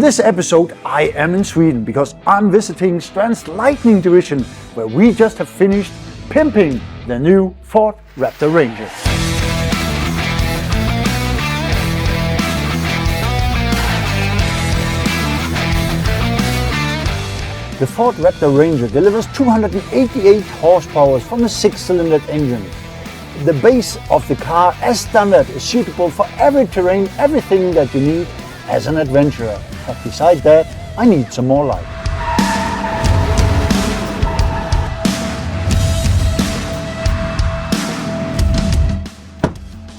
this episode I am in Sweden because I'm visiting Strand's Lightning division, where we just have finished pimping the new Ford Raptor Ranger. The Ford Raptor Ranger delivers 288 horsepower from a 6-cylinder engine. The base of the car as standard is suitable for every terrain, everything that you need as an adventurer. But besides that, I need some more light.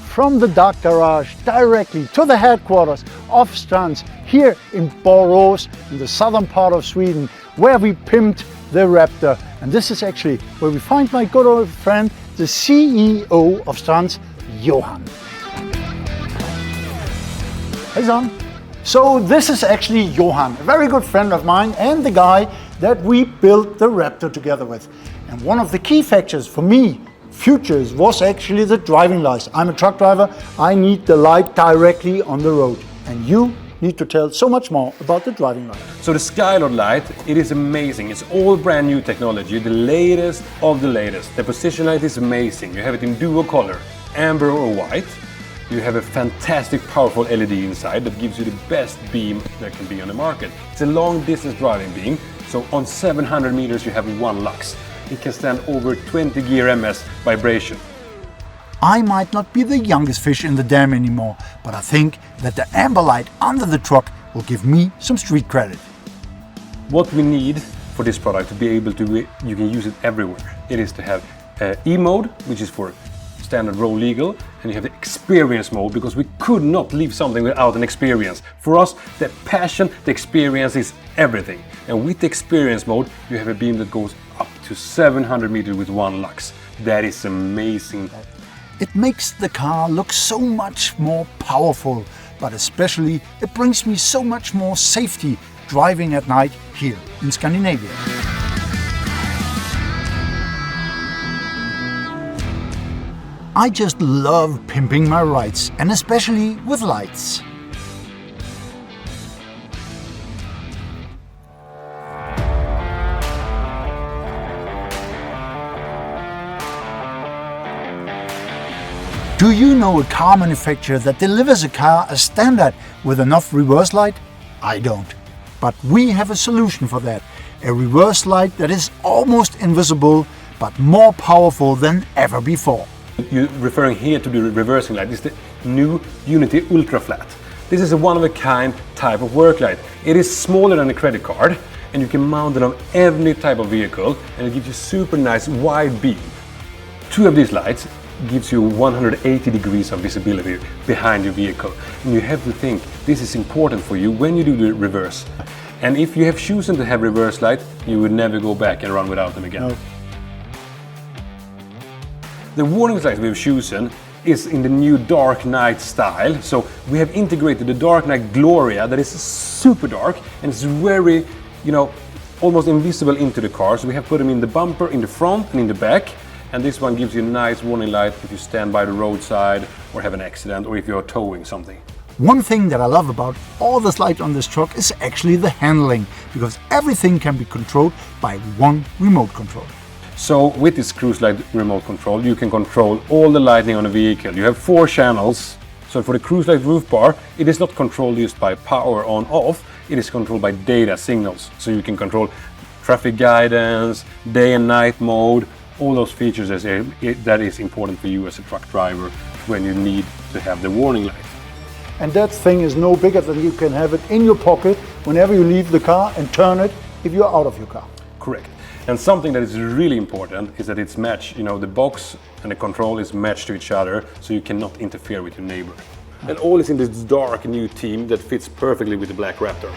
From the dark garage directly to the headquarters of Strands here in Borås in the southern part of Sweden, where we pimped the Raptor. And this is actually where we find my good old friend, the CEO of Strands, Johan. Hey son. So this is actually Johan, a very good friend of mine and the guy that we built the Raptor together with. And one of the key factors for me, futures, was actually the driving lights. I'm a truck driver, I need the light directly on the road. And you need to tell so much more about the driving light. So the Skylord light, it is amazing. It's all brand new technology, the latest of the latest. The position light is amazing. You have it in dual color, amber or white. You have a fantastic powerful LED inside that gives you the best beam that can be on the market. It's a long distance driving beam, so on 700 meters you have 1 lux. It can stand over 20 gear ms vibration. I might not be the youngest fish in the dam anymore, but I think that the amber light under the truck will give me some street credit. What we need for this product to be able to, you can use it everywhere. It is to have E mode, which is for standard road legal, and you have the experience mode, because we could not leave something without an experience. For us, the passion, the experience is everything. And with the experience mode, you have a beam that goes up to 700 meters with 1 lux. That is amazing. It makes the car look so much more powerful, but especially it brings me so much more safety driving at night here in Scandinavia. I just love pimping my rides, and especially with lights. Do you know a car manufacturer that delivers a car as standard with enough reverse light? I don't. But we have a solution for that. A reverse light that is almost invisible, but more powerful than ever before. You're referring here to the reversing light. This is the new Unity Ultra Flat. This is a one-of-a-kind type of work light. It is smaller than a credit card, and you can mount it on every type of vehicle, and it gives you super nice wide beam. 2 of these lights gives you 180 degrees of visibility behind your vehicle. And you have to think, this is important for you when you do the reverse. And if you have chosen to have reverse light, you would never go back and run without them again. No. The warning light we've chosen is in the new Dark Knight style. So we have integrated the Dark Knight Gloria that is super dark and it's very, almost invisible into the car. So we have put them in the bumper, in the front and in the back. And this one gives you a nice warning light if you stand by the roadside or have an accident or if you're towing something. One thing that I love about all this light on this truck is actually the handling, because everything can be controlled by one remote control. So with this cruise light remote control, you can control all the lighting on a vehicle. You have 4 channels. So for the cruise light roof bar, it is not controlled just by power on off, it is controlled by data signals. So you can control traffic guidance, day and night mode, all those features that is important for you as a truck driver when you need to have the warning light. And that thing is no bigger than you can have it in your pocket whenever you leave the car and turn it if you're out of your car. Correct. And something that is really important is that it's matched, the box and the control is matched to each other, so you cannot interfere with your neighbor. And all is in this dark new theme that fits perfectly with the black Raptor.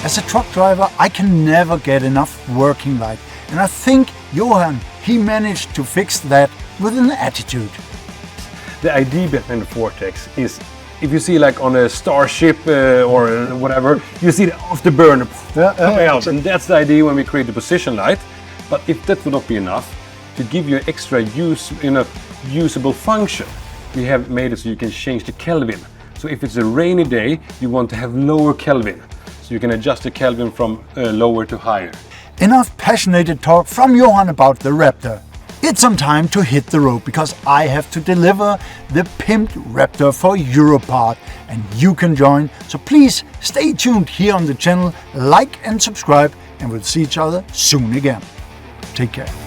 As a truck driver, I can never get enough working light. And I think Johan, he managed to fix that with an attitude. The idea behind the Vortex is, if you see like on a Starship or whatever, you see the afterburner coming out. And that's the idea when we create the position light. But if that would not be enough, to give you extra usable function, we have made it so you can change the Kelvin. So if it's a rainy day, you want to have lower Kelvin. So you can adjust the Kelvin from lower to higher. Enough passionate talk from Johan about the Raptor. It's some time to hit the road because I have to deliver the pimped Raptor for Europart and you can join. So please stay tuned here on the channel, like and subscribe, and we'll see each other soon again. Take care.